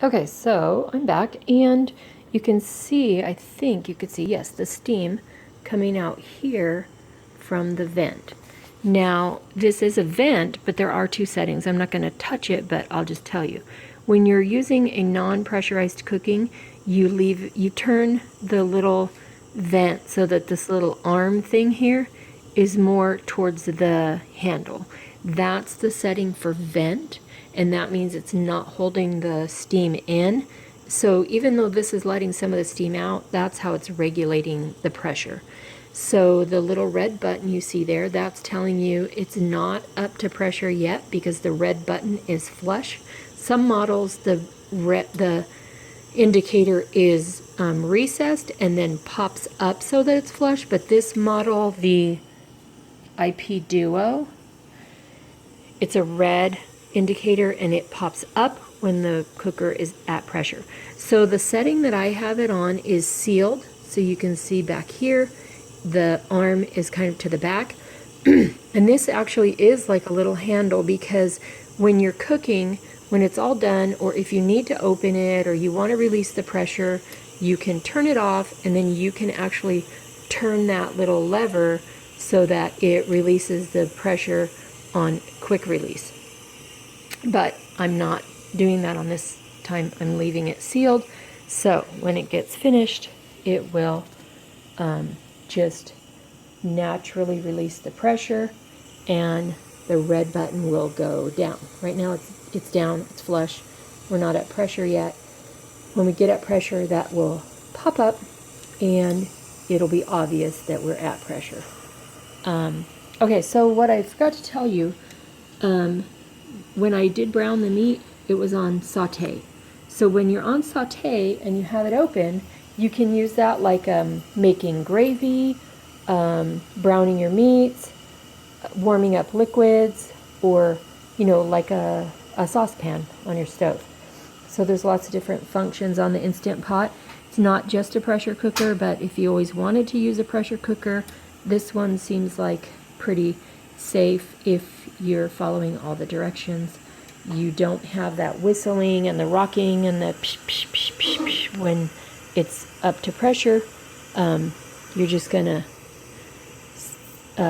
Okay, so I'm back, and you can see, I think you could see, yes, the steam coming out here from the vent. Now, this is a vent, but there are two settings. I'm not going to touch it, but I'll just tell you. When you're using a non-pressurized cooking, you turn the little vent so that this little arm thing here is more towards the handle. That's the setting for vent, and that means it's not holding the steam in. So even though this is letting some of the steam out, that's how it's regulating the pressure. So the little red button you see there, that's telling you it's not up to pressure yet because the red button is flush. Some models, the indicator is recessed and then pops up so that it's flush, but this model, the IP Duo, it's a red indicator and it pops up when the cooker is at pressure. So the setting that I have it on is sealed, so you can see back here the arm is kind of to the back. And this actually is like a little handle, because when you're cooking, when it's all done, or if you need to open it or you want to release the pressure, you can turn it off, and then you can actually turn that little lever so that it releases the pressure on quick release. But I'm not doing that on this time. I'm leaving it sealed, so when it gets finished, it will just naturally release the pressure and the red button will go down. Right now it's down, it's flush. We're not at pressure yet. When we get at pressure, that will pop up and it'll be obvious that we're at pressure. Okay, so what I forgot to tell you, when I did brown the meat, it was on saute. So when you're on saute and you have it open, you can use that like making gravy, browning your meats, warming up liquids, or, you know, like a saucepan on your stove. So there's lots of different functions on the Instant Pot. It's not just a pressure cooker, but if you always wanted to use a pressure cooker, this one seems like pretty safe if you're following all the directions. You don't have that whistling and the rocking and the psh, psh, psh, psh, psh when it's up to pressure. You're just gonna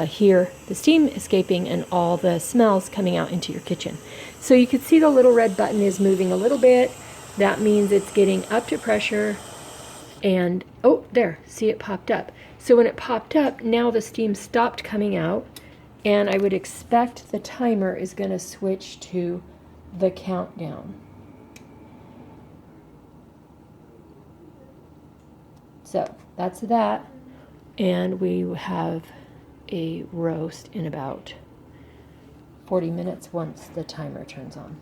hear the steam escaping and all the smells coming out into your kitchen. So you can see the little red button is moving a little bit. That means it's getting up to pressure. And oh, there, see, it popped up. So when it popped up, now the steam stopped coming out, and I would expect the timer is going to switch to the countdown. So that's that, and we have a roast in about 40 minutes once the timer turns on.